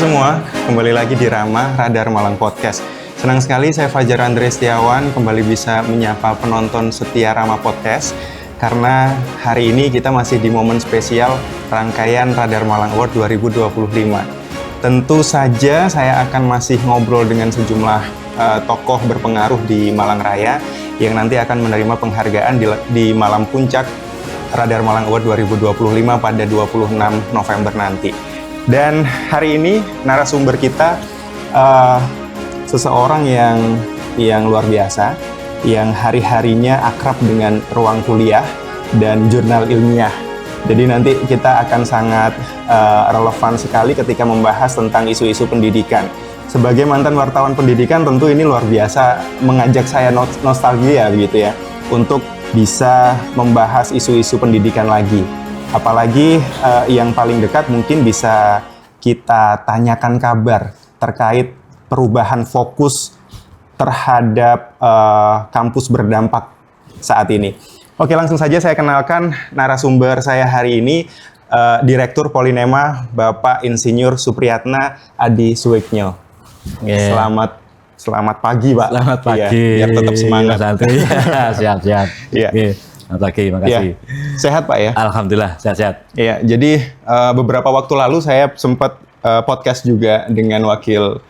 semua, kembali lagi di Rama Radar Malang Podcast. Senang sekali saya Fajar Andre Setiawan kembali bisa menyapa penonton setia Rama Podcast. Karena hari ini kita masih di momen spesial rangkaian Radar Malang Award 2025. Tentu saja saya akan masih ngobrol dengan sejumlah tokoh berpengaruh di Malang Raya yang nanti akan menerima penghargaan di malam puncak Radar Malang Award 2025 pada 26 November nanti. Dan hari ini narasumber kita seseorang yang luar biasa, yang hari-harinya akrab dengan ruang kuliah dan jurnal ilmiah. Jadi nanti kita akan sangat relevan sekali ketika membahas tentang isu-isu pendidikan. Sebagai mantan wartawan pendidikan, tentu ini luar biasa mengajak saya nostalgia begitu ya, untuk bisa membahas isu-isu pendidikan lagi. Apalagi yang paling dekat mungkin bisa kita tanyakan kabar terkait perubahan fokus terhadap kampus berdampak saat ini. Oke, langsung saja saya kenalkan narasumber saya hari ini, Direktur Polinema Bapak Insinyur Supriyatna Adi Suwiknyo. Selamat pagi, Pak. Selamat pagi. Ya, biar tetap semangat. Siap. Iya. Selamat pagi, makasih. Ya. Sehat, Pak ya? Alhamdulillah, sehat. Iya, jadi beberapa waktu lalu saya sempat podcast juga dengan wakil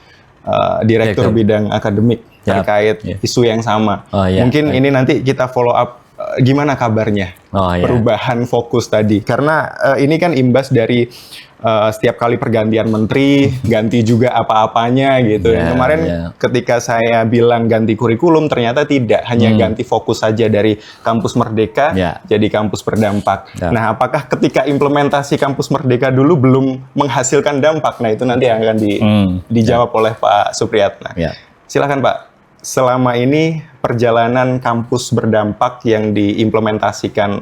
Direktur Bidang Akademik terkait isu yang sama. Mungkin ini nanti kita follow up gimana kabarnya perubahan fokus tadi. Karena ini kan imbas dari setiap kali pergantian menteri, ganti juga apa-apanya gitu. Kemarin ketika saya bilang ganti kurikulum, ternyata tidak. Hanya ganti fokus saja dari kampus Merdeka jadi kampus berdampak. Nah, apakah ketika implementasi kampus Merdeka dulu belum menghasilkan dampak? Nah, itu nanti yang akan dijawab oleh Pak Supriyatna. Silakan Pak, selama ini perjalanan kampus berdampak yang diimplementasikan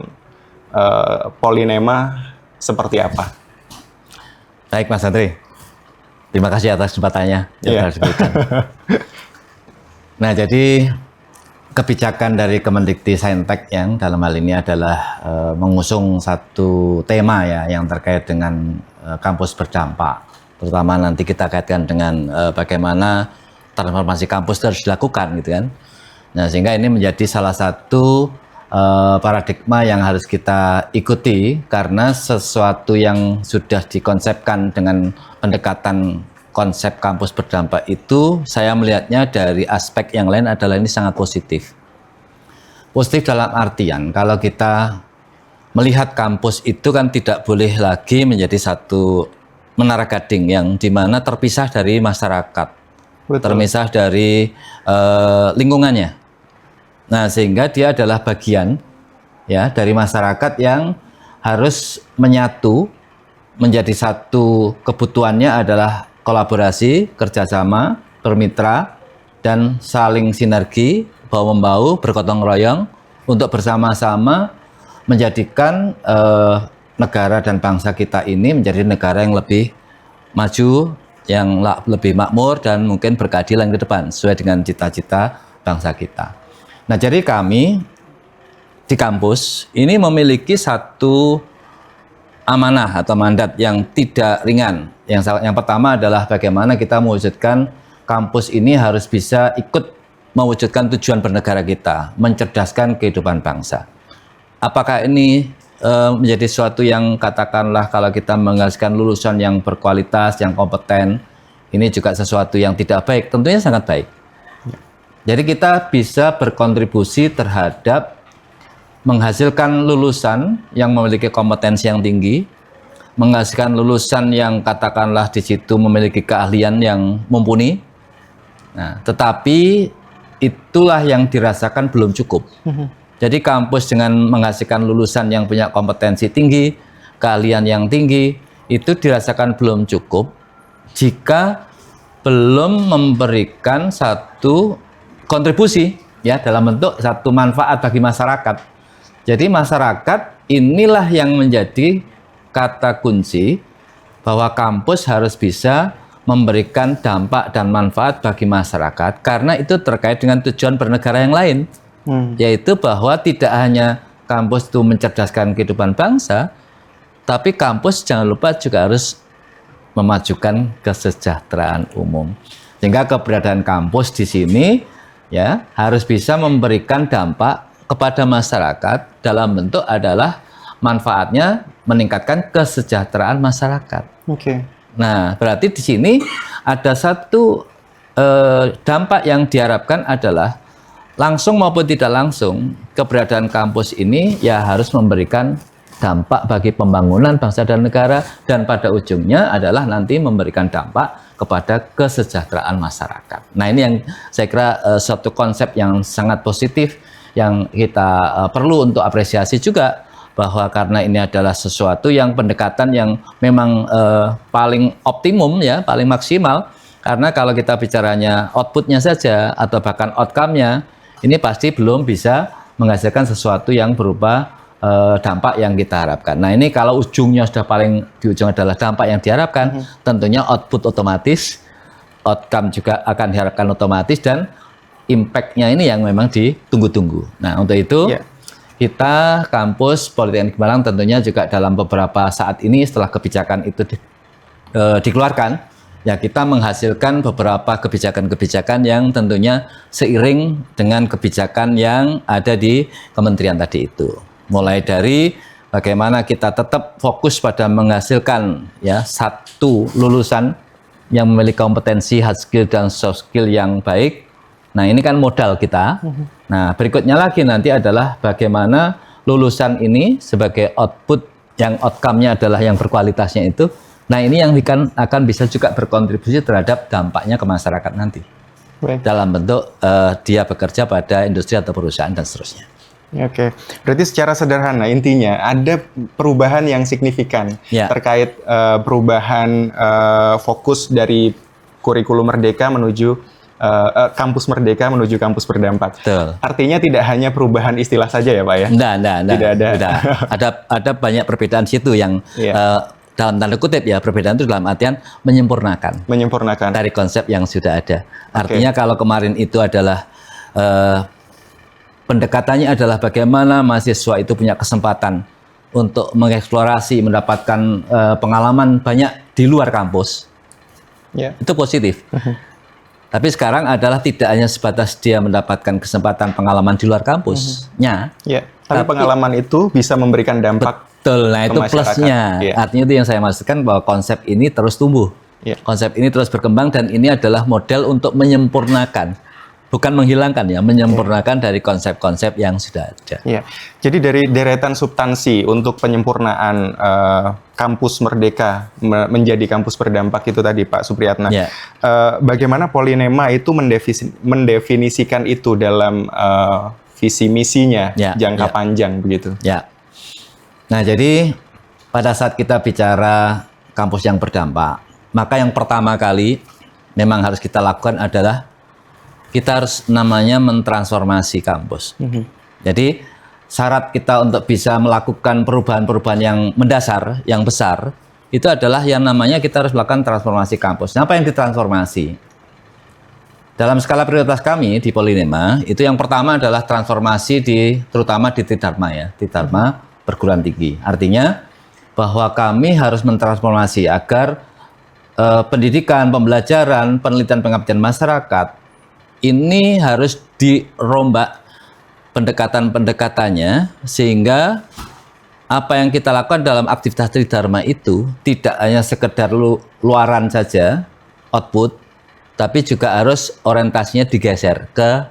Polinema seperti apa? Baik Mas Andri, terima kasih atas kesempatannya yang disebutkan. Nah, jadi kebijakan dari Kemendikti-Saintek yang dalam hal ini adalah mengusung satu tema ya yang terkait dengan kampus berdampak. Terutama nanti kita kaitkan dengan bagaimana transformasi kampus itu harus dilakukan gitu kan. Nah, sehingga ini menjadi salah satu paradigma yang harus kita ikuti karena sesuatu yang sudah dikonsepkan dengan pendekatan konsep kampus berdampak itu saya melihatnya dari aspek yang lain adalah ini sangat positif. Positif dalam artian kalau kita melihat kampus itu kan tidak boleh lagi menjadi satu menara gading yang dimana terpisah dari masyarakat, terpisah dari lingkungannya. Nah, sehingga dia adalah bagian ya dari masyarakat yang harus menyatu menjadi satu. Kebutuhannya adalah kolaborasi, kerjasama, bermitra, dan saling sinergi, bahu-membahu, bergotong royong untuk bersama-sama menjadikan negara dan bangsa kita ini menjadi negara yang lebih maju, yang lebih makmur, dan mungkin berkeadilan ke depan sesuai dengan cita-cita bangsa kita. Nah, jadi kami di kampus ini memiliki satu amanah atau mandat yang tidak ringan. Yang pertama adalah bagaimana kita mewujudkan kampus ini harus bisa ikut mewujudkan tujuan bernegara kita, mencerdaskan kehidupan bangsa. Apakah ini menjadi sesuatu yang katakanlah kalau kita menghasilkan lulusan yang berkualitas, yang kompeten, ini juga sesuatu yang tidak baik? Tentunya sangat baik. Jadi kita bisa berkontribusi terhadap menghasilkan lulusan yang memiliki kompetensi yang tinggi, menghasilkan lulusan yang katakanlah di situ memiliki keahlian yang mumpuni. Nah, tetapi itulah yang dirasakan belum cukup. Jadi kampus dengan menghasilkan lulusan yang punya kompetensi tinggi, keahlian yang tinggi, itu dirasakan belum cukup jika belum memberikan satu kontribusi ya dalam bentuk satu manfaat bagi masyarakat. Jadi masyarakat inilah yang menjadi kata kunci bahwa kampus harus bisa memberikan dampak dan manfaat bagi masyarakat karena itu terkait dengan tujuan bernegara yang lain. Yaitu bahwa tidak hanya kampus itu mencerdaskan kehidupan bangsa, tapi kampus jangan lupa juga harus memajukan kesejahteraan umum. Sehingga keberadaan kampus di sini ya harus bisa memberikan dampak kepada masyarakat dalam bentuk adalah manfaatnya meningkatkan kesejahteraan masyarakat. Oke. Nah, berarti di sini ada satu dampak yang diharapkan adalah langsung maupun tidak langsung keberadaan kampus ini ya harus memberikan dampak bagi pembangunan bangsa dan negara, dan pada ujungnya adalah nanti memberikan dampak kepada kesejahteraan masyarakat. Nah, ini yang saya kira suatu konsep yang sangat positif yang kita perlu untuk apresiasi juga, bahwa karena ini adalah sesuatu yang pendekatan yang memang paling optimum ya, paling maksimal. Karena kalau kita bicaranya outputnya saja atau bahkan outcome-nya, ini pasti belum bisa menghasilkan sesuatu yang berupa dampak yang kita harapkan. Nah, ini kalau ujungnya sudah paling di ujung adalah dampak yang diharapkan, tentunya output otomatis, outcome juga akan diharapkan otomatis, dan impact-nya ini yang memang ditunggu-tunggu. Nah, untuk itu kita kampus Politeknik Malang tentunya juga dalam beberapa saat ini setelah kebijakan itu dikeluarkan, ya kita menghasilkan beberapa kebijakan-kebijakan yang tentunya seiring dengan kebijakan yang ada di kementerian tadi itu. Mulai dari bagaimana kita tetap fokus pada menghasilkan ya satu lulusan yang memiliki kompetensi hard skill dan soft skill yang baik. Nah, ini kan modal kita. Nah, berikutnya lagi nanti adalah bagaimana lulusan ini sebagai output yang outcome-nya adalah yang berkualitasnya itu. Nah, ini yang akan bisa juga berkontribusi terhadap dampaknya ke masyarakat nanti. Baik. Dalam bentuk dia bekerja pada industri atau perusahaan dan seterusnya. Oke, berarti secara sederhana intinya ada perubahan yang signifikan terkait perubahan fokus dari kurikulum Merdeka menuju kampus Merdeka menuju kampus berdampak. Betul. Artinya tidak hanya perubahan istilah saja ya Pak ya? Tidak ada. Ada banyak perbedaan situ yang dalam tanda kutip ya, perbedaan itu dalam artian menyempurnakan dari konsep yang sudah ada. Artinya kalau kemarin itu adalah pendekatannya adalah bagaimana mahasiswa itu punya kesempatan untuk mengeksplorasi, mendapatkan pengalaman banyak di luar kampus. Itu positif. Tapi sekarang adalah tidak hanya sebatas dia mendapatkan kesempatan pengalaman di luar kampusnya. Tapi pengalaman itu bisa memberikan dampak. Betul, nah itu plusnya. Artinya itu yang saya maksudkan, bahwa konsep ini terus tumbuh. Konsep ini terus berkembang, dan ini adalah model untuk menyempurnakan. Bukan menghilangkan ya, menyempurnakan dari konsep-konsep yang sudah ada. Jadi dari deretan substansi untuk penyempurnaan kampus Merdeka menjadi kampus berdampak itu tadi Pak Supriyatna, bagaimana Polinema itu mendefinisikan itu dalam visi misinya jangka panjang begitu? Nah, jadi pada saat kita bicara kampus yang berdampak, maka yang pertama kali memang harus kita lakukan adalah kita harus namanya mentransformasi kampus. Jadi syarat kita untuk bisa melakukan perubahan-perubahan yang mendasar, yang besar, itu adalah yang namanya kita harus melakukan transformasi kampus. Nah, apa yang ditransformasi? Dalam skala prioritas kami di Polinema, itu yang pertama adalah transformasi terutama di Tridharma ya, Tridharma perguruan tinggi. Artinya bahwa kami harus mentransformasi agar pendidikan, pembelajaran, penelitian pengabdian masyarakat ini harus dirombak pendekatan-pendekatannya, sehingga apa yang kita lakukan dalam aktivitas Tridharma itu tidak hanya sekedar luaran saja, output, tapi juga harus orientasinya digeser ke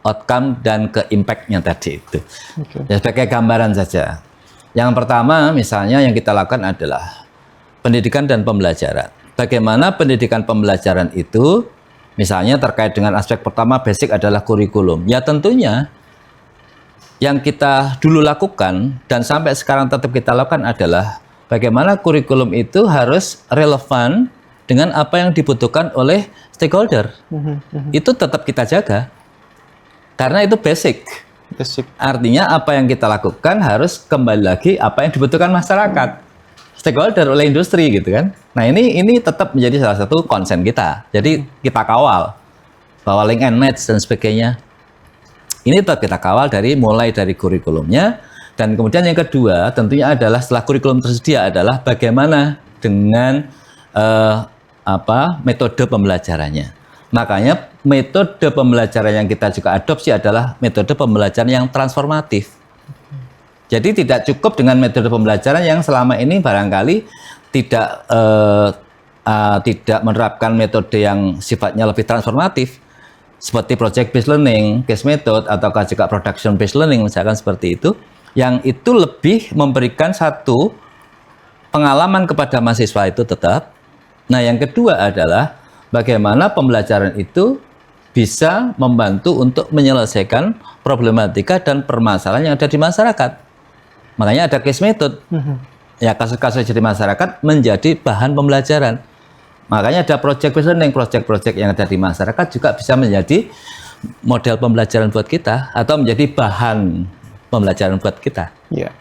outcome dan ke impact-nya tadi itu. Ya, sebagai gambaran saja. Yang pertama misalnya yang kita lakukan adalah pendidikan dan pembelajaran. Bagaimana pendidikan pembelajaran itu, misalnya terkait dengan aspek pertama basic adalah kurikulum. Ya tentunya yang kita dulu lakukan dan sampai sekarang tetap kita lakukan adalah bagaimana kurikulum itu harus relevan dengan apa yang dibutuhkan oleh stakeholder. Itu tetap kita jaga. Karena itu basic. Artinya apa yang kita lakukan harus kembali lagi apa yang dibutuhkan masyarakat, stakeholder, oleh industri gitu kan. Nah, ini tetap menjadi salah satu konsen kita. Jadi kita kawal bahwa link and match dan sebagainya. Ini tetap kita kawal mulai dari kurikulumnya, dan kemudian yang kedua tentunya adalah setelah kurikulum tersedia adalah bagaimana dengan metode pembelajarannya. Makanya metode pembelajaran yang kita juga adopsi adalah metode pembelajaran yang transformatif. Jadi tidak cukup dengan metode pembelajaran yang selama ini barangkali tidak menerapkan metode yang sifatnya lebih transformatif seperti project based learning, case method, ataukah juga production based learning misalkan seperti itu, yang itu lebih memberikan satu pengalaman kepada mahasiswa itu tetap. Nah, yang kedua adalah bagaimana pembelajaran itu bisa membantu untuk menyelesaikan problematika dan permasalahan yang ada di masyarakat. Makanya ada case method. Ya, kasus-kasus di masyarakat menjadi bahan pembelajaran. Makanya ada project-based learning, project-project yang ada di masyarakat juga bisa menjadi model pembelajaran buat kita atau menjadi bahan pembelajaran buat kita.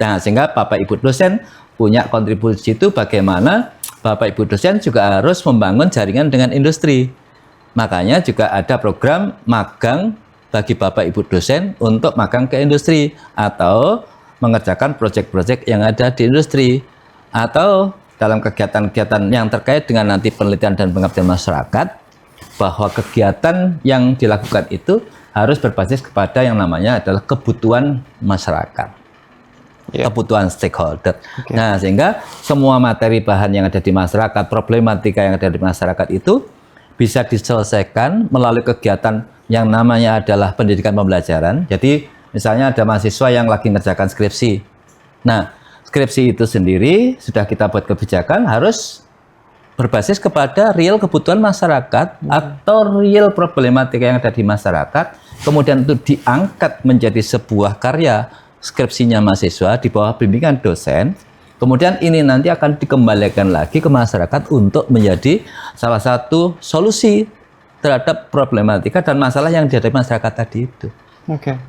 Nah, sehingga Bapak Ibu dosen punya kontribusi itu bagaimana Bapak Ibu dosen juga harus membangun jaringan dengan industri. Makanya juga ada program magang bagi Bapak Ibu dosen untuk magang ke industri atau mengerjakan proyek-proyek yang ada di industri atau dalam kegiatan-kegiatan yang terkait dengan nanti penelitian dan pengabdian masyarakat, bahwa kegiatan yang dilakukan itu harus berbasis kepada yang namanya adalah kebutuhan masyarakat. Kebutuhan stakeholder. Nah, sehingga semua materi bahan yang ada di masyarakat, problematika yang ada di masyarakat itu bisa diselesaikan melalui kegiatan yang namanya adalah pendidikan pembelajaran. Jadi, misalnya ada mahasiswa yang lagi ngerjakan skripsi. Nah, skripsi itu sendiri sudah kita buat kebijakan harus berbasis kepada real kebutuhan masyarakat atau real problematika yang ada di masyarakat, kemudian itu diangkat menjadi sebuah karya skripsinya mahasiswa di bawah bimbingan dosen, kemudian ini nanti akan dikembalikan lagi ke masyarakat untuk menjadi salah satu solusi terhadap problematika dan masalah yang dihadapi masyarakat tadi itu.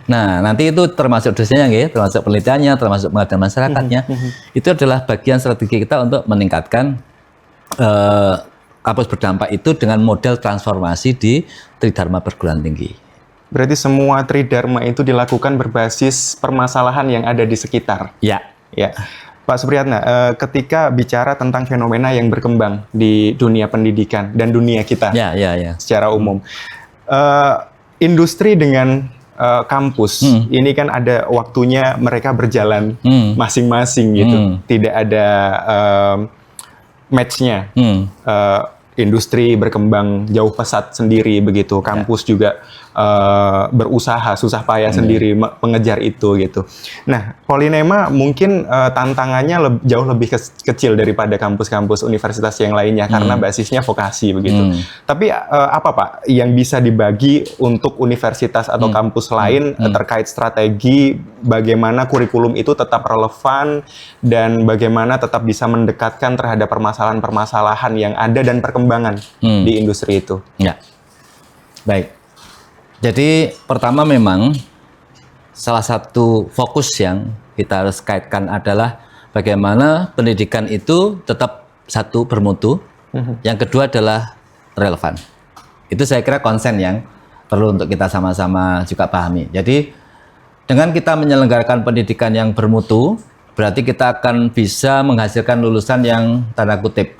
Nah, nanti itu termasuk dosennya, termasuk penelitiannya, termasuk pengadaan masyarakatnya. Itu adalah bagian strategi kita untuk meningkatkan kampus berdampak itu dengan model transformasi di Tridharma Perguruan Tinggi. Berarti semua Tridharma itu dilakukan berbasis permasalahan yang ada di sekitar. Ya. Pak Supriyatna, ketika bicara tentang fenomena yang berkembang di dunia pendidikan dan dunia kita secara umum, industri dengan kampus ini kan ada waktunya mereka berjalan masing-masing gitu, tidak ada match-nya. Industri berkembang jauh pesat sendiri begitu, kampus juga berusaha susah payah sendiri mengejar itu gitu. Nah, Polynema mungkin tantangannya jauh lebih kecil daripada kampus-kampus universitas yang lainnya karena basisnya vokasi begitu. Tapi apa Pak yang bisa dibagi untuk universitas atau kampus lain terkait strategi bagaimana kurikulum itu tetap relevan dan bagaimana tetap bisa mendekatkan terhadap permasalahan-permasalahan yang ada dan perkembangan di industri itu? Ya, baik. Jadi pertama memang salah satu fokus yang kita harus kaitkan adalah bagaimana pendidikan itu tetap satu bermutu, yang kedua adalah relevan. Itu saya kira konsen yang perlu untuk kita sama-sama juga pahami. Jadi dengan kita menyelenggarakan pendidikan yang bermutu, berarti kita akan bisa menghasilkan lulusan yang tanda kutip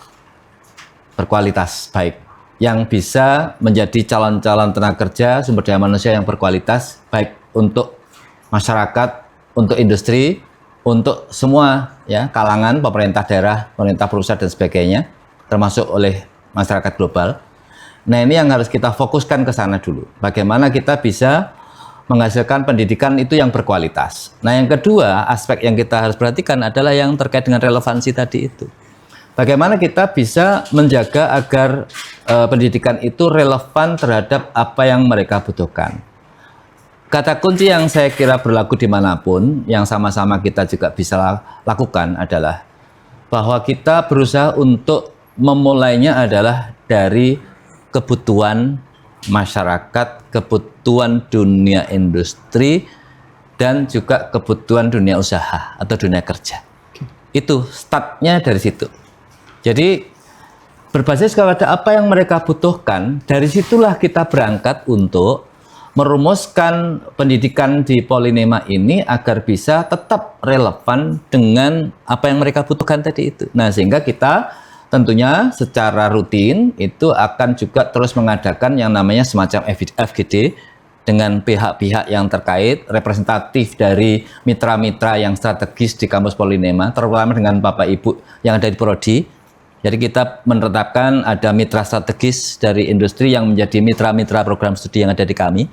berkualitas baik, yang bisa menjadi calon-calon tenaga kerja sumber daya manusia yang berkualitas baik untuk masyarakat, untuk industri, untuk semua ya kalangan, pemerintah daerah, pemerintah perusahaan dan sebagainya, termasuk oleh masyarakat global. Nah, ini yang harus kita fokuskan ke sana dulu. Bagaimana kita bisa menghasilkan pendidikan itu yang berkualitas. Nah, yang kedua, aspek yang kita harus perhatikan adalah yang terkait dengan relevansi tadi itu. Bagaimana kita bisa menjaga agar pendidikan itu relevan terhadap apa yang mereka butuhkan. Kata kunci yang saya kira berlaku dimanapun, yang sama-sama kita juga bisa lakukan adalah bahwa kita berusaha untuk memulainya adalah dari kebutuhan masyarakat, kebutuhan dunia industri, dan juga kebutuhan dunia usaha atau dunia kerja. Itu startnya dari situ. Jadi berbasis kepada apa yang mereka butuhkan, dari situlah kita berangkat untuk merumuskan pendidikan di Polynema ini agar bisa tetap relevan dengan apa yang mereka butuhkan tadi itu. Nah, sehingga kita tentunya secara rutin itu akan juga terus mengadakan yang namanya semacam FGD dengan pihak-pihak yang terkait, representatif dari mitra-mitra yang strategis di kampus Polinema, terutama dengan Bapak Ibu yang ada di Prodi. Jadi kita menetapkan ada mitra strategis dari industri yang menjadi mitra-mitra program studi yang ada di kami.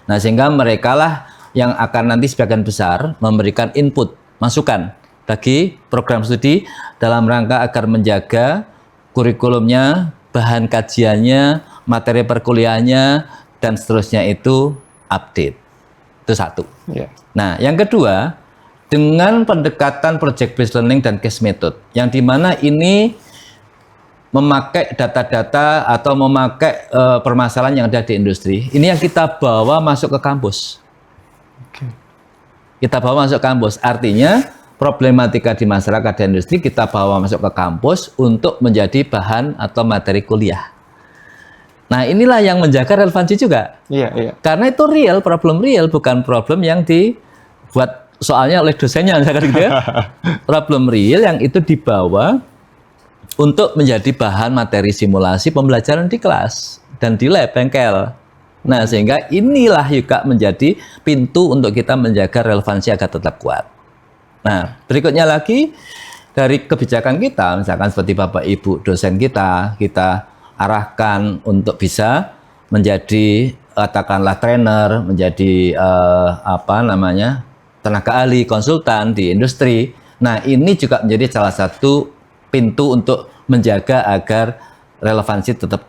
Nah, sehingga mereka lah yang akan nanti sebagian besar memberikan input, masukan bagi program studi dalam rangka agar menjaga kurikulumnya, bahan kajiannya, materi perkuliahannya, dan seterusnya itu update. Itu satu. Yeah. Nah, yang kedua, dengan pendekatan project based learning dan case method, yang dimana ini memakai data-data atau memakai permasalahan yang ada di industri, ini yang kita bawa masuk ke kampus. Kita bawa masuk kampus, artinya problematika di masyarakat dan industri kita bawa masuk ke kampus untuk menjadi bahan atau materi kuliah. Nah, inilah yang menjaga relevansi juga. Iya. Karena itu real, problem real, bukan problem yang dibuat soalnya oleh dosennya, misalkan gitu ya. Problem real yang itu dibawa untuk menjadi bahan materi simulasi pembelajaran di kelas dan di lab bengkel. Nah, sehingga inilah juga menjadi pintu untuk kita menjaga relevansi agar tetap kuat. Nah, berikutnya lagi dari kebijakan kita, misalkan seperti Bapak Ibu dosen kita arahkan untuk bisa menjadi katakanlah trainer, menjadi tenaga ahli, konsultan di industri. Nah, ini juga menjadi salah satu pintu untuk menjaga agar relevansi tetap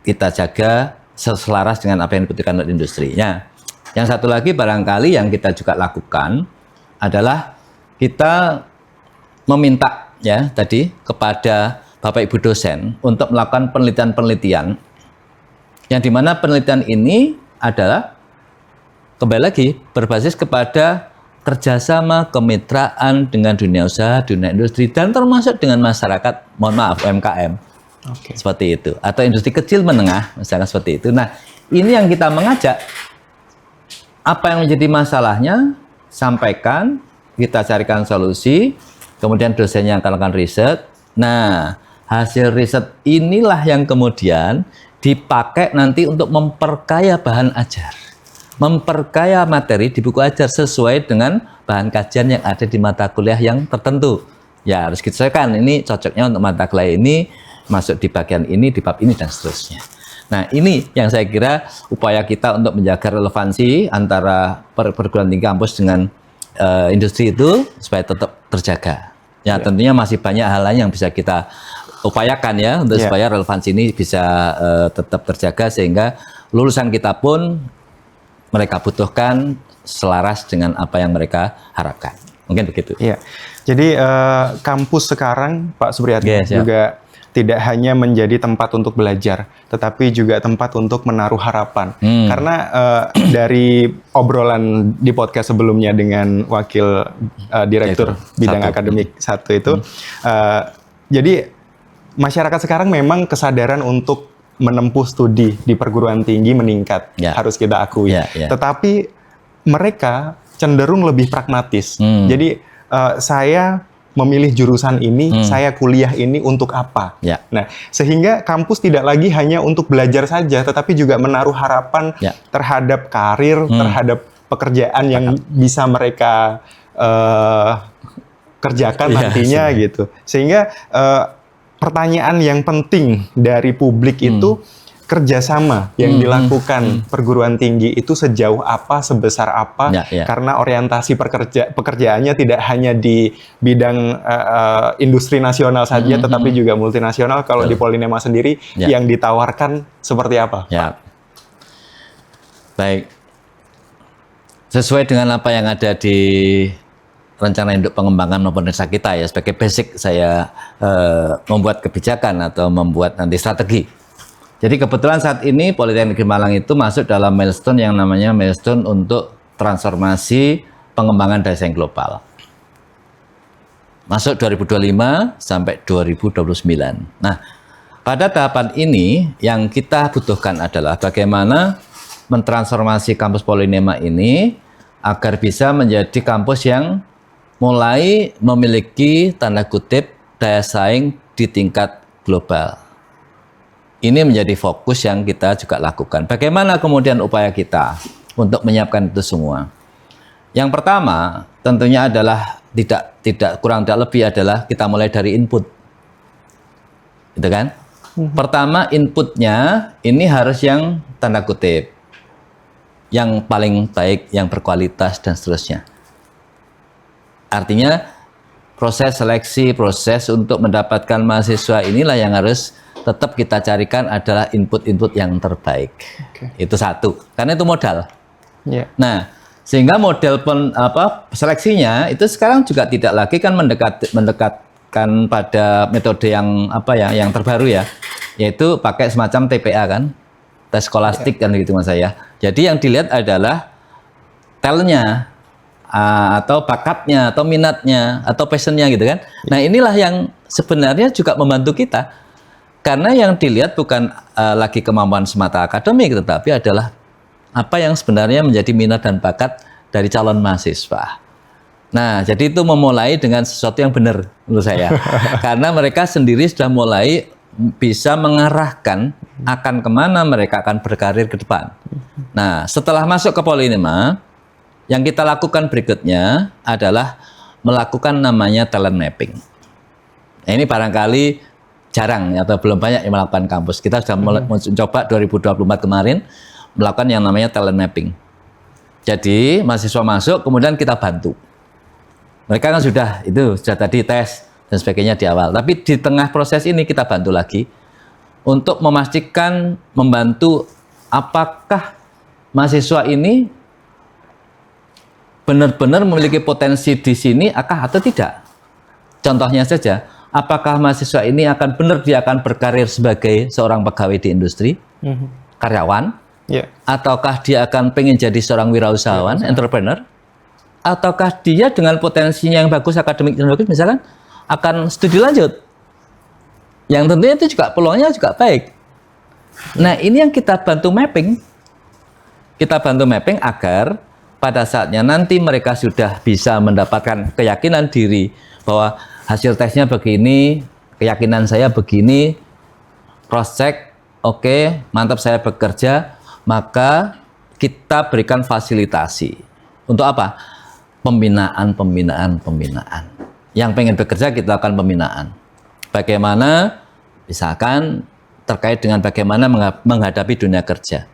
kita jaga selaras dengan apa yang dibutuhkan oleh industri. Nah, yang satu lagi barangkali yang kita juga lakukan adalah kita meminta ya tadi kepada Bapak Ibu dosen untuk melakukan penelitian-penelitian yang dimana penelitian ini adalah kembali lagi berbasis kepada kerjasama kemitraan dengan dunia usaha, dunia industri, dan termasuk dengan masyarakat, mohon maaf, UMKM. Seperti itu. Atau industri kecil menengah, misalnya seperti itu. Nah, ini yang kita mengajak, apa yang menjadi masalahnya, sampaikan, kita carikan solusi, kemudian dosennya akan melakukan riset. Nah, hasil riset inilah yang kemudian dipakai nanti untuk memperkaya bahan ajar. Memperkaya materi di buku ajar sesuai dengan bahan kajian yang ada di mata kuliah yang tertentu. Ya, harus disesuaikan. Ini cocoknya untuk mata kuliah ini, masuk di bagian ini, di bab ini, dan seterusnya. Nah, ini yang saya kira upaya kita untuk menjaga relevansi antara perguruan tinggi kampus dengan industri itu supaya tetap terjaga. Ya, tentunya masih banyak hal lain yang bisa kita upayakan ya untuk supaya relevansi ini bisa tetap terjaga sehingga lulusan kita pun mereka butuhkan selaras dengan apa yang mereka harapkan. Mungkin begitu. Iya. Jadi kampus sekarang Pak Supriyatna Yes, juga tidak hanya menjadi tempat untuk belajar, tetapi juga tempat untuk menaruh harapan. Karena dari obrolan di podcast sebelumnya dengan Wakil Direktur Bidang Akademik 1 itu, jadi masyarakat sekarang memang kesadaran untuk menempuh studi di perguruan tinggi meningkat, harus kita akui. Tetapi mereka cenderung lebih pragmatis. Jadi saya memilih jurusan ini, saya kuliah ini untuk apa? Nah, sehingga kampus tidak lagi hanya untuk belajar saja, tetapi juga menaruh harapan terhadap karir, terhadap pekerjaan yang bisa mereka kerjakan nantinya gitu. Sehingga pertanyaan yang penting dari publik itu kerjasama yang dilakukan perguruan tinggi itu sejauh apa, sebesar apa, karena orientasi pekerjaannya tidak hanya di bidang industri nasional saja, tetapi juga multinasional. Kalau di Polinema sendiri, yang ditawarkan seperti apa? Baik, sesuai dengan apa yang ada di rencana induk pengembangan maupun desa kita ya, sebagai basic saya membuat kebijakan atau membuat nanti strategi. Jadi kebetulan saat ini Politeknik Malang itu masuk dalam milestone yang namanya milestone untuk transformasi pengembangan daya saing global. Masuk 2025 sampai 2029. Nah, pada tahapan ini yang kita butuhkan adalah bagaimana mentransformasi kampus Polinema ini agar bisa menjadi kampus yang mulai memiliki tanda kutip daya saing di tingkat global. Ini menjadi fokus yang kita juga lakukan. Bagaimana kemudian upaya kita untuk menyiapkan itu semua? Yang pertama tentunya adalah tidak kurang tidak lebih adalah kita mulai dari input, gitu kan? Pertama inputnya ini harus yang tanda kutip, yang paling baik, yang berkualitas dan seterusnya. Artinya proses seleksi, proses untuk mendapatkan mahasiswa inilah yang harus tetap kita carikan adalah input-input yang terbaik. Itu satu, karena itu modal. Nah, sehingga model seleksinya itu sekarang juga tidak lagi kan mendekatkan pada metode yang yang terbaru ya, yaitu pakai semacam TPA kan, tes skolastik kan gitu mas saya. Jadi yang dilihat adalah talentnya atau bakatnya atau minatnya atau passionnya gitu kan. Nah inilah yang sebenarnya juga membantu kita, karena yang dilihat bukan lagi kemampuan semata akademik, tetapi adalah apa yang sebenarnya menjadi minat dan bakat dari calon mahasiswa. Nah, jadi itu memulai dengan sesuatu yang benar menurut saya. Karena mereka sendiri sudah mulai bisa mengarahkan akan kemana mereka akan berkarir ke depan. Nah, setelah masuk ke Polynema, yang kita lakukan berikutnya adalah melakukan namanya talent mapping. Nah, ini barangkali jarang atau belum banyak yang melakukan kampus. Kita sudah mencoba 2024 kemarin melakukan yang namanya talent mapping. Jadi mahasiswa masuk, kemudian kita bantu. Mereka kan sudah tadi tes dan sebagainya di awal. Tapi di tengah proses ini kita bantu lagi untuk memastikan, membantu apakah mahasiswa ini benar-benar memiliki potensi di sini atau tidak. Contohnya saja, apakah mahasiswa ini akan benar dia akan berkarir sebagai seorang pegawai di industri, karyawan, ataukah dia akan pengen jadi seorang wirausahawan, entrepreneur, ataukah dia dengan potensinya yang bagus akademik dan bagus misalkan akan studi lanjut, yang tentunya itu juga peluangnya juga baik. Nah ini yang kita bantu mapping, agar pada saatnya nanti mereka sudah bisa mendapatkan keyakinan diri bahwa hasil tesnya begini, keyakinan saya begini, cross check, oke, mantap saya bekerja, maka kita berikan fasilitasi. Untuk apa? Pembinaan. Yang pengen bekerja kita lakukan pembinaan. Bagaimana, misalkan terkait dengan bagaimana menghadapi dunia kerja.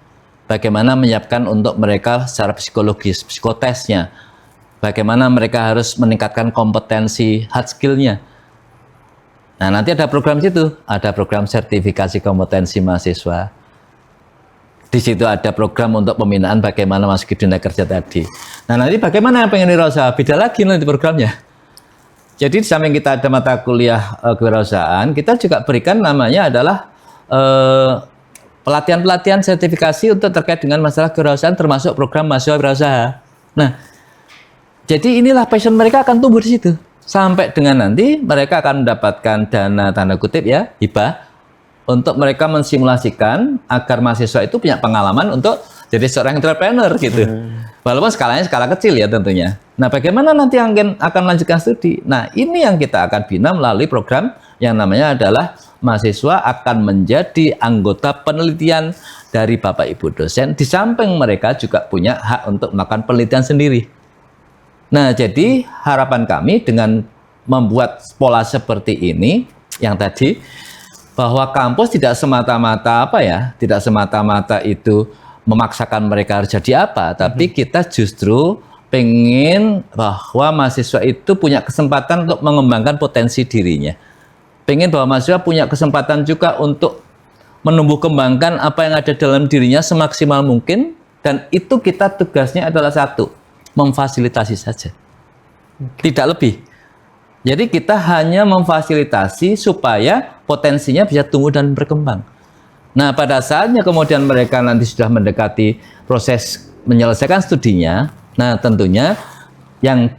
Bagaimana menyiapkan untuk mereka secara psikologis, psikotesnya. Bagaimana mereka harus meningkatkan kompetensi hard skill-nya. Nah, nanti ada program situ, ada program sertifikasi kompetensi mahasiswa. Di situ ada program untuk pembinaan bagaimana masuk ke dunia kerja tadi. Nah, nanti bagaimana yang pengen wirausaha? Beda lagi nanti programnya. Jadi di samping kita ada mata kuliah kewirausahaan, kita juga berikan namanya adalah pelatihan-pelatihan sertifikasi untuk terkait dengan masalah kewirausahaan, termasuk program mahasiswa wirausaha. Nah, jadi inilah passion mereka akan tumbuh di situ. Sampai dengan nanti mereka akan mendapatkan dana tanda kutip ya, hibah, untuk mereka mensimulasikan agar mahasiswa itu punya pengalaman untuk jadi seorang entrepreneur gitu. Walaupun skalanya skala kecil ya tentunya. Nah, bagaimana nanti akan melanjutkan studi? Nah, ini yang kita akan bina melalui program yang namanya adalah mahasiswa akan menjadi anggota penelitian dari Bapak Ibu dosen. Di samping mereka juga punya hak untuk melakukan penelitian sendiri. Nah, jadi harapan kami dengan membuat pola seperti ini yang tadi, bahwa kampus tidak semata-mata tidak semata-mata itu memaksakan mereka harus jadi apa, tapi kita justru pengen bahwa mahasiswa itu punya kesempatan untuk mengembangkan potensi dirinya. Pengen bahwa mahasiswa punya kesempatan juga untuk menumbuh kembangkan apa yang ada dalam dirinya semaksimal mungkin, dan itu kita tugasnya adalah satu, memfasilitasi saja. Tidak lebih. Jadi kita hanya memfasilitasi supaya potensinya bisa tumbuh dan berkembang. Nah, pada saatnya kemudian mereka nanti sudah mendekati proses menyelesaikan studinya, nah tentunya yang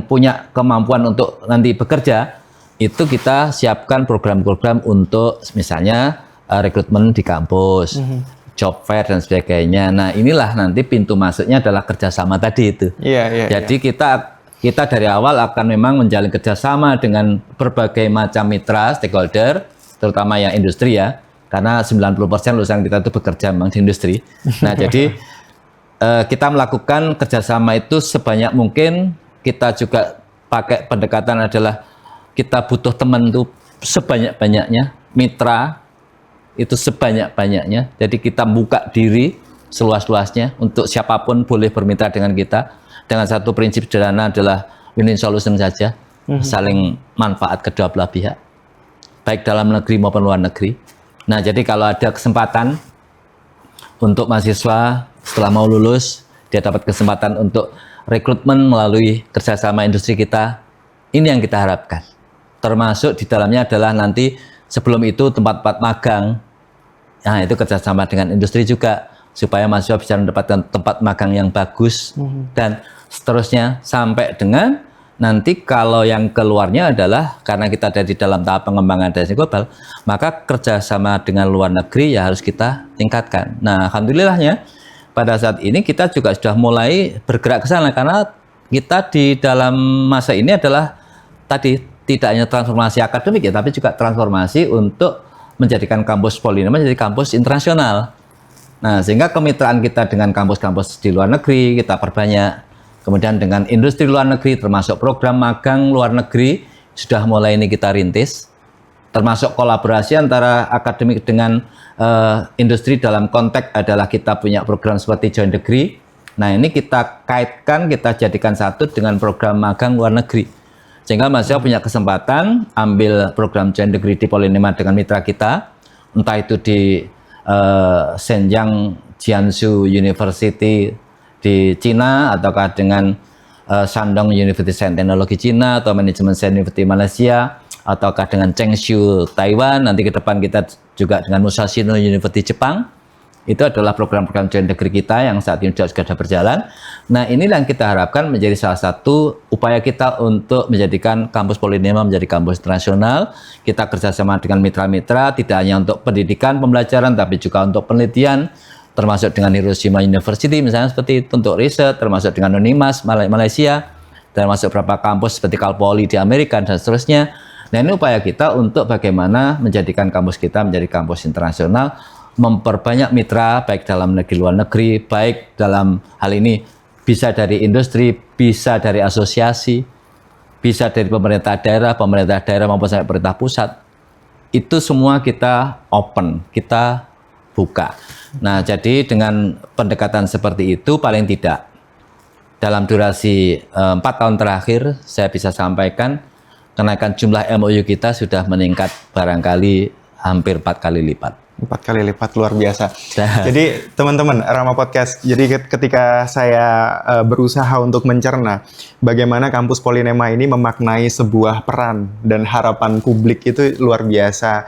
punya kemampuan untuk nanti bekerja, itu kita siapkan program-program untuk misalnya rekrutmen di kampus, job fair dan sebagainya. Nah, inilah nanti pintu masuknya adalah kerjasama tadi itu. Jadi kita kita dari awal akan memang menjalin kerjasama dengan berbagai macam mitra stakeholder, terutama yang industri ya, karena 90% lulusan kita itu bekerja memang di industri. Nah, jadi kita melakukan kerjasama itu sebanyak mungkin. Kita juga pakai pendekatan adalah kita butuh teman itu sebanyak-banyaknya, mitra itu sebanyak-banyaknya. Jadi kita buka diri seluas-luasnya untuk siapapun boleh bermitra dengan kita. Dengan satu prinsip sederhana adalah win-win solution saja, saling manfaat kedua belah pihak, baik dalam negeri maupun luar negeri. Nah, jadi kalau ada kesempatan untuk mahasiswa setelah mau lulus, dia dapat kesempatan untuk rekrutmen melalui kerjasama industri kita, ini yang kita harapkan. Termasuk di dalamnya adalah nanti sebelum itu tempat-tempat magang, nah itu kerjasama dengan industri juga, supaya mahasiswa bisa mendapatkan tempat magang yang bagus, dan seterusnya sampai dengan nanti kalau yang keluarnya adalah karena kita ada di dalam tahap pengembangan destinasi global, maka kerjasama dengan luar negeri ya harus kita tingkatkan. Nah, alhamdulillahnya pada saat ini kita juga sudah mulai bergerak ke sana, karena kita di dalam masa ini adalah tadi tidak hanya transformasi akademik ya, tapi juga transformasi untuk menjadikan kampus Polinema menjadi kampus internasional. Nah, sehingga kemitraan kita dengan kampus-kampus di luar negeri kita perbanyak. Kemudian dengan industri luar negeri, termasuk program magang luar negeri, sudah mulai ini kita rintis. Termasuk kolaborasi antara akademik dengan industri dalam konteks adalah kita punya program seperti Joint Degree. Nah, ini kita kaitkan, kita jadikan satu dengan program magang luar negeri. Sehingga mahasiswa punya kesempatan ambil program Joint Degree di Polinema dengan mitra kita, entah itu di Shenyang Jiangsu University di Cina, ataukah dengan Shandong University Science Technology Cina, atau Management Science University Malaysia, ataukah dengan Changshu Taiwan, nanti ke depan kita juga dengan Musashino University Jepang. Itu adalah program-program joint degree kita yang saat ini sudah berjalan. Nah, inilah yang kita harapkan menjadi salah satu upaya kita untuk menjadikan kampus Polinema menjadi kampus internasional. Kita kerjasama dengan mitra-mitra, tidak hanya untuk pendidikan, pembelajaran, tapi juga untuk penelitian, termasuk dengan Hiroshima University misalnya seperti itu, untuk riset, termasuk dengan Unimas Malaysia, termasuk beberapa kampus seperti Cal Poly di Amerika, dan seterusnya. Nah, ini upaya kita untuk bagaimana menjadikan kampus kita menjadi kampus internasional, memperbanyak mitra baik dalam negeri luar negeri, baik dalam hal ini bisa dari industri, bisa dari asosiasi, bisa dari pemerintah daerah maupun sampai pemerintah pusat. Itu semua kita open, kita buka. Nah, jadi dengan pendekatan seperti itu paling tidak dalam durasi 4 tahun terakhir saya bisa sampaikan kenaikan jumlah MOU kita sudah meningkat barangkali hampir 4 kali lipat. 4 kali lipat, luar biasa. Jadi teman-teman, Rama Podcast, jadi ketika saya berusaha untuk mencerna bagaimana kampus Polinema ini memaknai sebuah peran dan harapan publik itu luar biasa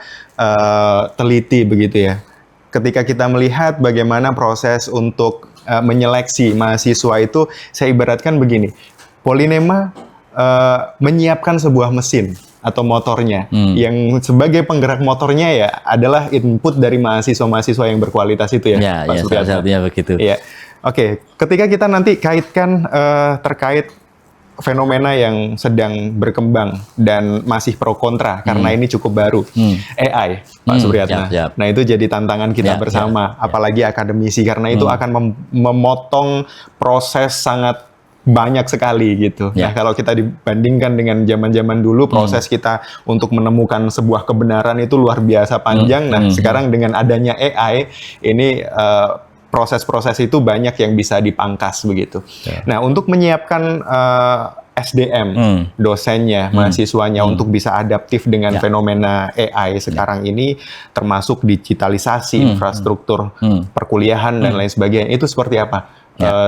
teliti begitu ya. Ketika kita melihat bagaimana proses untuk menyeleksi mahasiswa itu, saya ibaratkan begini, Polinema menyiapkan sebuah mesin atau motornya, yang sebagai penggerak motornya ya adalah input dari mahasiswa-mahasiswa yang berkualitas itu ya, Pak Supriyatna. Salah begitu. Ya, oke. Ketika kita nanti kaitkan terkait fenomena yang sedang berkembang dan masih pro kontra karena ini cukup baru, AI, Pak Supriyatna. Nah, itu jadi tantangan kita bersama, apalagi akademisi, karena itu akan memotong proses sangat banyak sekali gitu. Nah, kalau kita dibandingkan dengan zaman-zaman dulu, proses kita untuk menemukan sebuah kebenaran itu luar biasa panjang. Nah, sekarang dengan adanya AI, ini proses-proses itu banyak yang bisa dipangkas begitu. Nah, untuk menyiapkan SDM, dosennya, mahasiswanya untuk bisa adaptif dengan fenomena AI sekarang ini, termasuk digitalisasi infrastruktur perkuliahan dan lain sebagainya, itu seperti apa?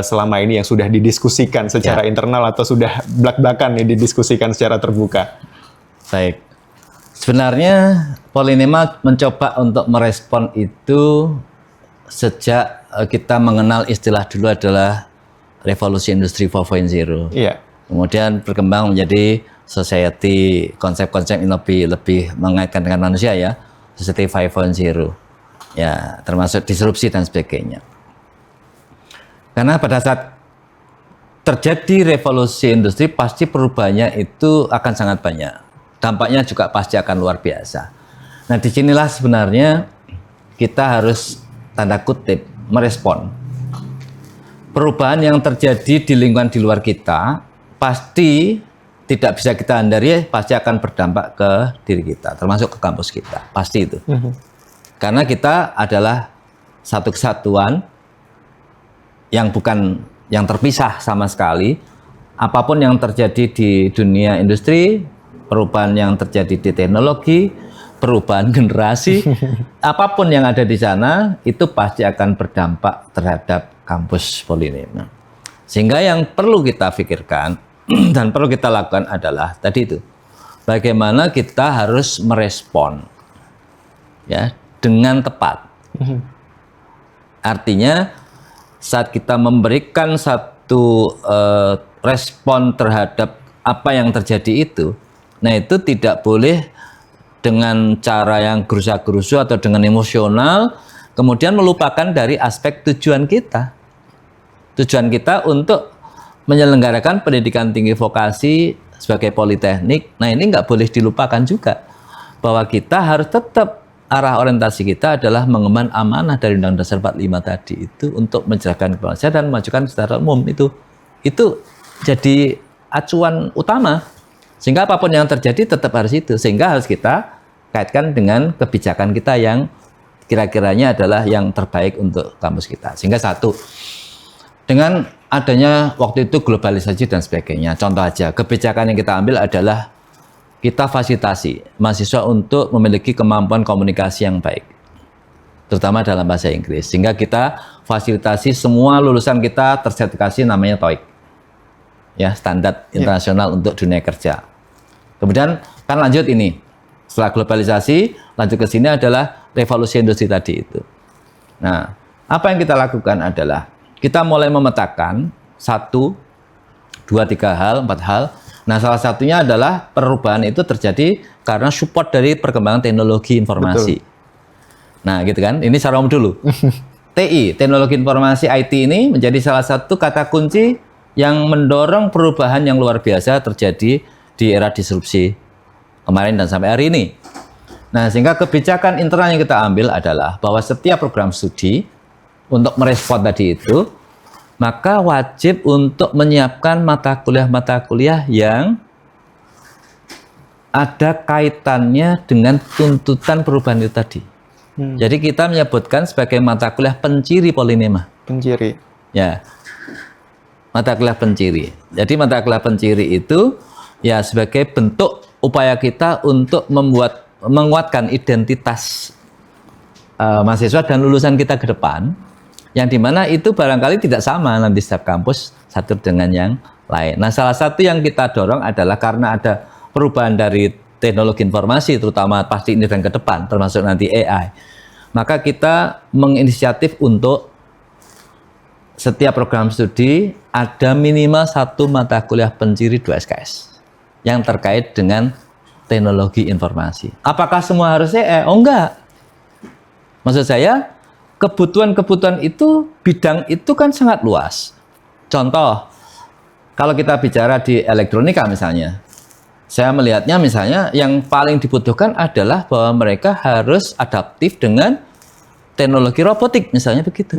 Selama ini yang sudah didiskusikan secara internal atau sudah belak-belakan nih didiskusikan secara terbuka? Baik, sebenarnya Polinema mencoba untuk merespon itu sejak kita mengenal istilah dulu adalah revolusi industri 4.0. Iya. Kemudian berkembang menjadi society, konsep-konsep yang lebih mengaitkan dengan manusia ya, society 5.0. Ya, termasuk disrupsi dan sebagainya. Karena pada saat terjadi revolusi industri, pasti perubahannya itu akan sangat banyak. Dampaknya juga pasti akan luar biasa. Nah, disinilah sebenarnya kita harus tanda kutip merespon. Perubahan yang terjadi di lingkungan di luar kita pasti tidak bisa kita hindari, pasti akan berdampak ke diri kita, termasuk ke kampus kita, pasti itu. Karena kita adalah satu kesatuan yang bukan yang terpisah sama sekali. Apapun yang terjadi di dunia industri, perubahan yang terjadi di teknologi, perubahan generasi, apapun yang ada di sana itu pasti akan berdampak terhadap kampus Polinema. Sehingga yang perlu kita pikirkan dan perlu kita lakukan adalah tadi itu, bagaimana kita harus merespon ya dengan tepat. Artinya saat kita memberikan satu respon terhadap apa yang terjadi itu, nah itu tidak boleh dengan cara yang gerusa-gerusu atau dengan emosional, kemudian melupakan dari aspek tujuan kita. Tujuan kita untuk menyelenggarakan pendidikan tinggi vokasi sebagai politeknik, nah ini nggak boleh dilupakan juga, bahwa kita harus tetap arah orientasi kita adalah mengemban amanah dari Undang-Undang Dasar 45 tadi itu untuk mencerahkan bangsa dan memajukan secara umum itu jadi acuan utama, sehingga apapun yang terjadi tetap harus itu, sehingga harus kita kaitkan dengan kebijakan kita yang kira-kiranya adalah yang terbaik untuk kampus kita. Sehingga satu, dengan adanya waktu itu globalisasi dan sebagainya, contoh aja kebijakan yang kita ambil adalah kita fasilitasi mahasiswa untuk memiliki kemampuan komunikasi yang baik, terutama dalam bahasa Inggris, sehingga kita fasilitasi semua lulusan kita tersertifikasi namanya TOEIC ya, standar internasional untuk dunia kerja. Kemudian kan lanjut ini, setelah globalisasi lanjut ke sini adalah revolusi industri tadi itu. Nah, apa yang kita lakukan adalah kita mulai memetakan 1, 2, 3 hal, 4 hal. Nah, salah satunya adalah perubahan itu terjadi karena support dari perkembangan teknologi informasi. Betul. Nah, gitu kan. Ini secara umum dulu. TI, teknologi informasi IT ini menjadi salah satu kata kunci yang mendorong perubahan yang luar biasa terjadi di era disrupsi kemarin dan sampai hari ini. Nah, sehingga kebijakan internal yang kita ambil adalah bahwa setiap program studi untuk merespon tadi itu, maka wajib untuk menyiapkan mata kuliah yang ada kaitannya dengan tuntutan perubahan itu tadi. Jadi kita menyebutkan sebagai mata kuliah penciri Polinema. Penciri. Ya, mata kuliah penciri. Jadi mata kuliah penciri itu ya sebagai bentuk upaya kita untuk menguatkan identitas mahasiswa dan lulusan kita ke depan, yang dimana itu barangkali tidak sama nanti setiap kampus satu dengan yang lain. Nah, salah satu yang kita dorong adalah karena ada perubahan dari teknologi informasi, terutama pasti ini dan ke depan, termasuk nanti AI, maka kita menginisiatif untuk setiap program studi ada minimal 1 mata kuliah penciri 2 SKS yang terkait dengan teknologi informasi. Apakah semua harus AI? Oh enggak. Maksud saya, kebutuhan itu, bidang itu kan sangat luas. Contoh, kalau kita bicara di elektronika misalnya, saya melihatnya misalnya yang paling dibutuhkan adalah bahwa mereka harus adaptif dengan teknologi robotik misalnya begitu.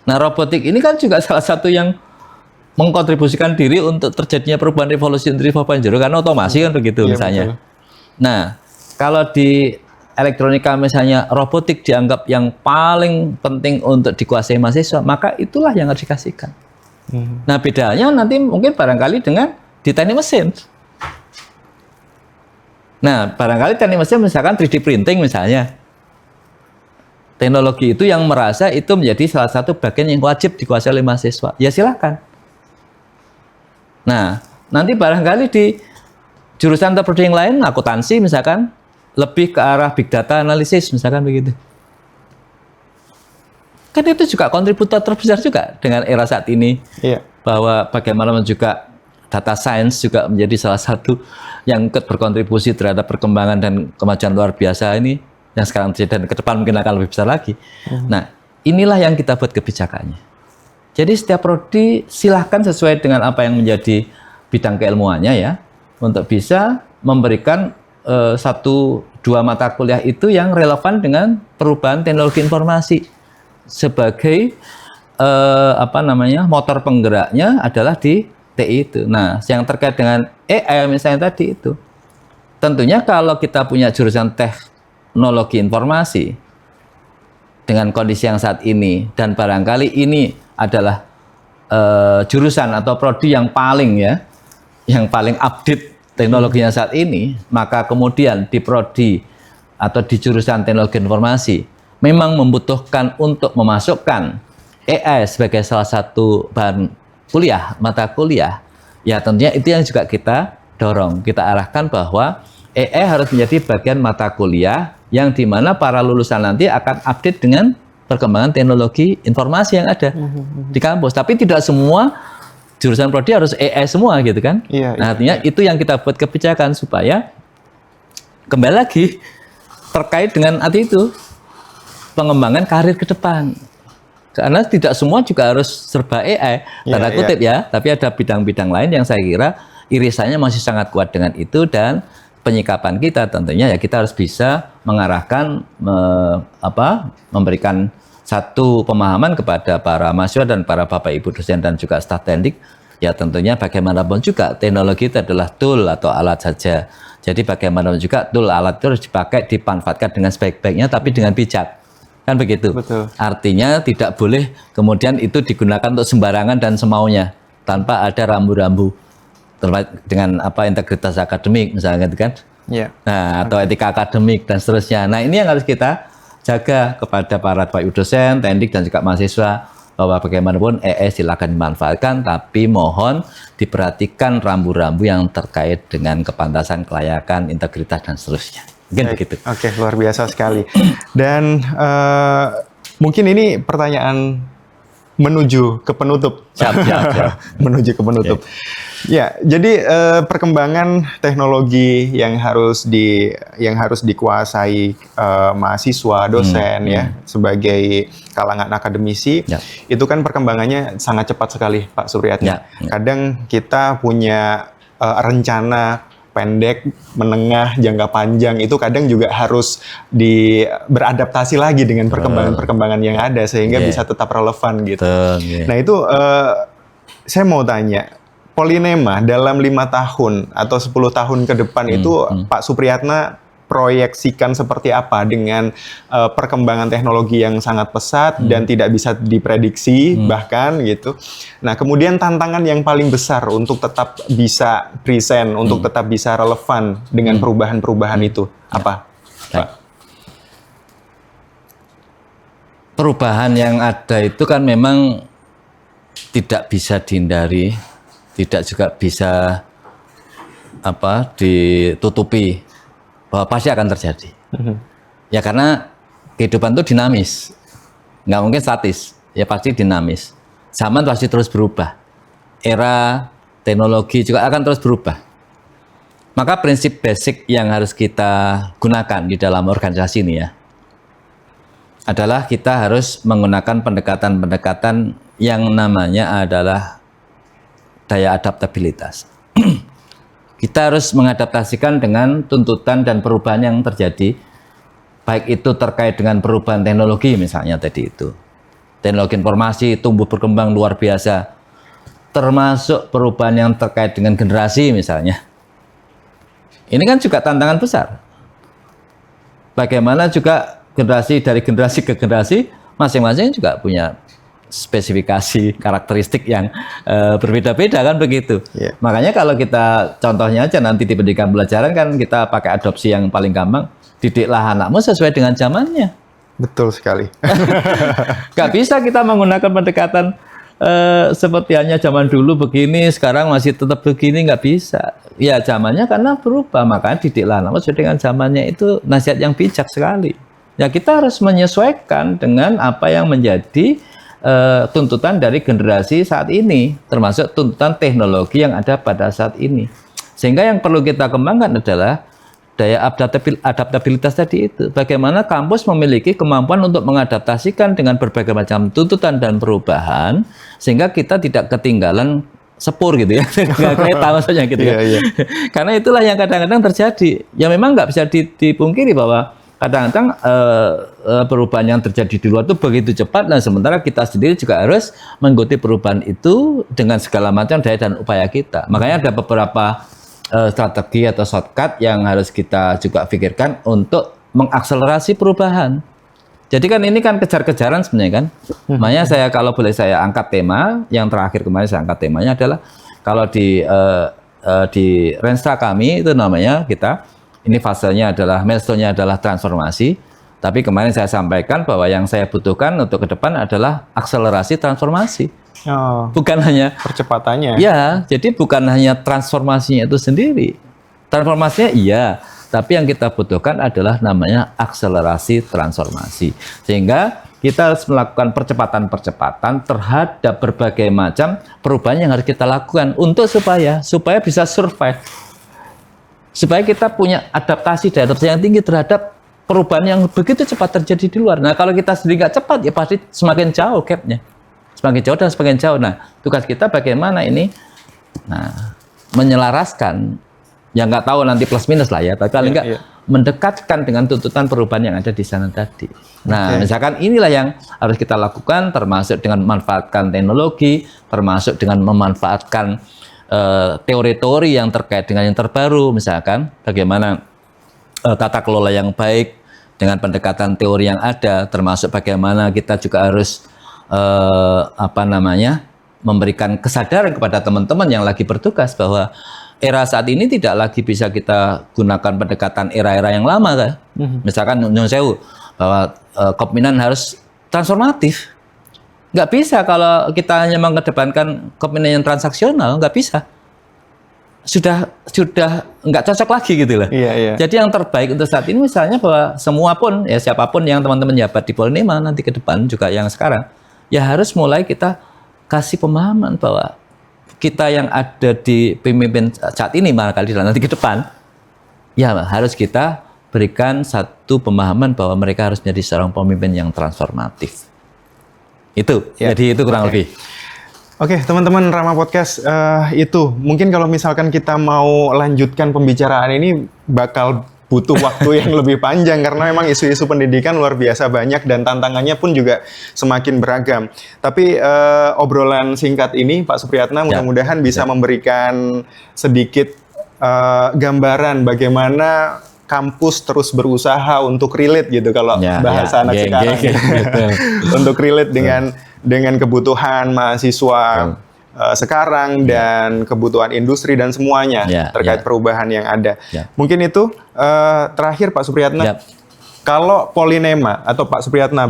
Nah, robotik ini kan juga salah satu yang mengkontribusikan diri untuk terjadinya perubahan revolusi industri 4.0 karena otomasi kan begitu misalnya. Betul. Nah, kalau di elektronika misalnya robotik dianggap yang paling penting untuk dikuasai mahasiswa, maka itulah yang harus dikasihkan. Nah, bedanya nanti mungkin barangkali dengan di teknik mesin. Nah, barangkali teknik mesin misalkan 3D printing misalnya. Teknologi itu yang merasa itu menjadi salah satu bagian yang wajib dikuasai oleh mahasiswa. Ya silakan. Nah, nanti barangkali di jurusan terpadu yang lain, akuntansi misalkan, lebih ke arah big data analisis misalkan begitu. Kan itu juga kontributor terbesar juga dengan era saat ini. Iya. Bahwa bagaimana juga data science juga menjadi salah satu yang berkontribusi terhadap perkembangan dan kemajuan luar biasa ini yang sekarang terjadi dan ke depan mungkin akan lebih besar lagi. Nah, inilah yang kita buat kebijakannya. Jadi setiap prodi silahkan sesuai dengan apa yang menjadi bidang keilmuannya ya, untuk bisa memberikan 1-2 mata kuliah itu yang relevan dengan perubahan teknologi informasi sebagai motor penggeraknya adalah di TI itu. Nah, yang terkait dengan AI misalnya tadi itu, tentunya kalau kita punya jurusan teknologi informasi dengan kondisi yang saat ini, dan barangkali ini adalah jurusan atau prodi yang paling update teknologinya saat ini, maka kemudian di prodi atau di jurusan teknologi informasi memang membutuhkan untuk memasukkan AI sebagai salah satu bahan kuliah, mata kuliah, ya tentunya itu yang juga kita dorong, kita arahkan bahwa AI harus menjadi bagian mata kuliah yang dimana para lulusan nanti akan update dengan perkembangan teknologi informasi yang ada di kampus. Tapi tidak semua jurusan prodi harus AI semua gitu kan. Nah, artinya itu yang kita buat kebijakan supaya kembali lagi terkait dengan itu pengembangan karir ke depan. Karena tidak semua juga harus serba AI, tanda kutip ya. Tapi ada bidang-bidang lain yang saya kira irisannya masih sangat kuat dengan itu, dan penyikapan kita tentunya ya kita harus bisa mengarahkan memberikan satu pemahaman kepada para mahasiswa dan para bapak ibu dosen dan juga staf teknik, ya tentunya bagaimanapun juga teknologi itu adalah tool atau alat saja. Jadi bagaimanapun juga tool alat itu harus dipakai, dimanfaatkan dengan sebaik-baiknya tapi dengan bijak, kan begitu. Betul. Artinya tidak boleh kemudian itu digunakan untuk sembarangan dan semaunya tanpa ada rambu-rambu dengan integritas akademik misalnya gitu kan. Nah, atau etika akademik dan seterusnya. Nah, ini yang harus kita jaga kepada para bapak ibu dosen, teknik dan juga mahasiswa, bahwa bagaimanapun AI silakan dimanfaatkan, tapi mohon diperhatikan rambu-rambu yang terkait dengan kepantasan, kelayakan, integritas dan seterusnya. Mungkin begitu. Oke, luar biasa sekali. Dan mungkin ini pertanyaan menuju ke penutup. Siap. Menuju ke penutup. Ya, jadi perkembangan teknologi yang harus dikuasai mahasiswa, dosen ya sebagai kalangan akademisi, itu kan perkembangannya sangat cepat sekali, Pak Supriyatna. Kadang kita punya rencana pendek, menengah, jangka panjang itu kadang juga harus beradaptasi lagi dengan perkembangan-perkembangan yang ada sehingga bisa tetap relevan gitu. Nah itu saya mau tanya, Polinema dalam 5 tahun atau 10 tahun ke depan itu Pak Supriyatna proyeksikan seperti apa dengan perkembangan teknologi yang sangat pesat dan tidak bisa diprediksi bahkan gitu. Nah, kemudian tantangan yang paling besar untuk tetap bisa present, untuk tetap bisa relevan dengan perubahan-perubahan itu apa, Pak? Perubahan yang ada itu kan memang tidak bisa dihindari, tidak juga bisa ditutupi bahwa pasti akan terjadi. Ya karena kehidupan itu dinamis, nggak mungkin statis, ya pasti dinamis. Zaman pasti terus berubah, era teknologi juga akan terus berubah. Maka prinsip basic yang harus kita gunakan di dalam organisasi ini ya adalah kita harus menggunakan pendekatan-pendekatan yang namanya adalah daya adaptabilitas. Kita harus mengadaptasikan dengan tuntutan dan perubahan yang terjadi, baik itu terkait dengan perubahan teknologi misalnya tadi itu. Teknologi informasi tumbuh berkembang luar biasa, termasuk perubahan yang terkait dengan generasi misalnya. Ini kan juga tantangan besar. Bagaimana juga generasi dari generasi ke generasi masing-masing juga punya spesifikasi karakteristik yang berbeda-beda kan begitu. Makanya kalau kita contohnya aja nanti di pendidikan pelajaran kan kita pakai adopsi yang paling gampang, didiklah anakmu sesuai dengan zamannya. Betul sekali. Gak bisa kita menggunakan pendekatan seperti hanya zaman dulu begini, sekarang masih tetap begini, nggak bisa. Ya zamannya karena berubah, makanya didiklah anakmu sesuai dengan zamannya, itu nasihat yang bijak sekali. Ya kita harus menyesuaikan dengan apa yang menjadi tuntutan dari generasi saat ini, termasuk tuntutan teknologi yang ada pada saat ini. Sehingga yang perlu kita kembangkan adalah daya adaptabilitas tadi itu. Bagaimana kampus memiliki kemampuan untuk mengadaptasikan dengan berbagai macam tuntutan dan perubahan, sehingga kita tidak ketinggalan sepur gitu ya, nggak kereta maksudnya gitu ya. Karena itulah yang kadang-kadang terjadi. Ya memang nggak bisa dipungkiri bahwa kadang-kadang perubahan yang terjadi di luar itu begitu cepat, dan sementara kita sendiri juga harus mengikuti perubahan itu dengan segala macam daya dan upaya kita. Makanya ada beberapa strategi atau shortcut yang harus kita juga pikirkan untuk mengakselerasi perubahan. Jadi kan ini kan kejar-kejaran sebenarnya kan. Makanya saya kalau boleh saya angkat tema yang terakhir kemarin, saya angkat temanya adalah kalau di Renstra kami itu namanya kita ini fasenya adalah milestone-nya adalah transformasi. Tapi kemarin saya sampaikan bahwa yang saya butuhkan untuk ke depan adalah akselerasi transformasi. Oh, bukan hanya percepatannya. Ya, jadi bukan hanya transformasinya itu sendiri. Transformasinya iya, tapi yang kita butuhkan adalah namanya akselerasi transformasi. Sehingga kita harus melakukan percepatan-percepatan terhadap berbagai macam perubahan yang harus kita lakukan untuk supaya bisa survive. Supaya kita punya adaptasi yang tinggi terhadap perubahan yang begitu cepat terjadi di luar. Nah, kalau kita sendiri nggak cepat, ya pasti semakin jauh gap-nya. Semakin jauh dan semakin jauh. Nah, tugas kita bagaimana ini? Nah, menyelaraskan, ya nggak tahu nanti plus minus lah ya, tapi paling nggak mendekatkan dengan tuntutan perubahan yang ada di sana tadi. Nah, misalkan inilah yang harus kita lakukan, termasuk dengan memanfaatkan teknologi, termasuk dengan memanfaatkan teori-teori yang terkait dengan yang terbaru, misalkan bagaimana tata kelola yang baik dengan pendekatan teori yang ada, termasuk bagaimana kita juga harus memberikan kesadaran kepada teman-teman yang lagi bertugas bahwa era saat ini tidak lagi bisa kita gunakan pendekatan era-era yang lama kan. Misalkan Nyun Sewu bahwa kepemimpinan harus transformatif. Nggak bisa kalau kita hanya mengedepankan kepemimpinan yang transaksional, nggak bisa. Sudah nggak cocok lagi gitu loh. Jadi yang terbaik untuk saat ini misalnya bahwa semua pun ya siapapun yang teman-teman jabat di Polynema nanti ke depan juga yang sekarang ya harus mulai kita kasih pemahaman bahwa kita yang ada di pemimpin saat ini barangkali nanti ke depan ya harus kita berikan satu pemahaman bahwa mereka harus menjadi seorang pemimpin yang transformatif. Itu. Jadi itu kurang lebih. Oke, teman-teman Rama Podcast, itu mungkin kalau misalkan kita mau lanjutkan pembicaraan ini bakal butuh waktu yang lebih panjang karena memang isu-isu pendidikan luar biasa banyak dan tantangannya pun juga semakin beragam. Tapi obrolan singkat ini Pak Supriyatna mudah-mudahan bisa memberikan sedikit gambaran bagaimana kampus terus berusaha untuk relate gitu kalau bahasa anak sekarang untuk relate dengan kebutuhan mahasiswa sekarang dan kebutuhan industri dan semuanya terkait perubahan yang ada. Mungkin itu terakhir Pak Supriyatna, kalau Polynema atau Pak Supriyatna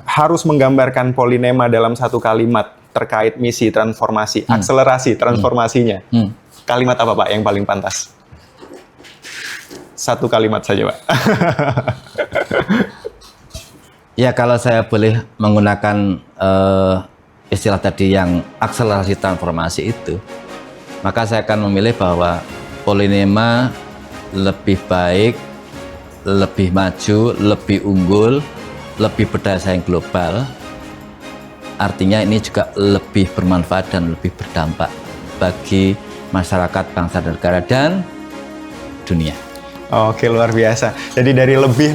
harus menggambarkan Polynema dalam satu kalimat terkait misi transformasi, akselerasi transformasinya, kalimat apa Pak yang paling pantas? Satu kalimat saja Pak. Ya kalau saya boleh menggunakan istilah tadi yang akselerasi transformasi itu, maka saya akan memilih bahwa Polynema lebih baik, lebih maju, lebih unggul, lebih berdaya saing global. Artinya ini juga lebih bermanfaat dan lebih berdampak bagi masyarakat, bangsa dan negara dan dunia. Oke, luar biasa. Jadi dari lebih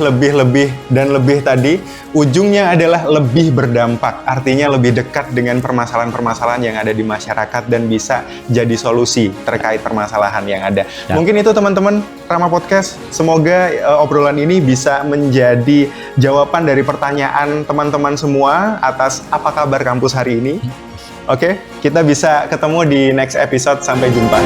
tadi, ujungnya adalah lebih berdampak. Artinya lebih dekat dengan permasalahan-permasalahan yang ada di masyarakat dan bisa jadi solusi terkait permasalahan yang ada. Mungkin itu teman-teman Rama Podcast. Semoga obrolan ini bisa menjadi jawaban dari pertanyaan teman-teman semua atas apa kabar kampus hari ini. Oke, kita bisa ketemu di next episode. Sampai jumpa.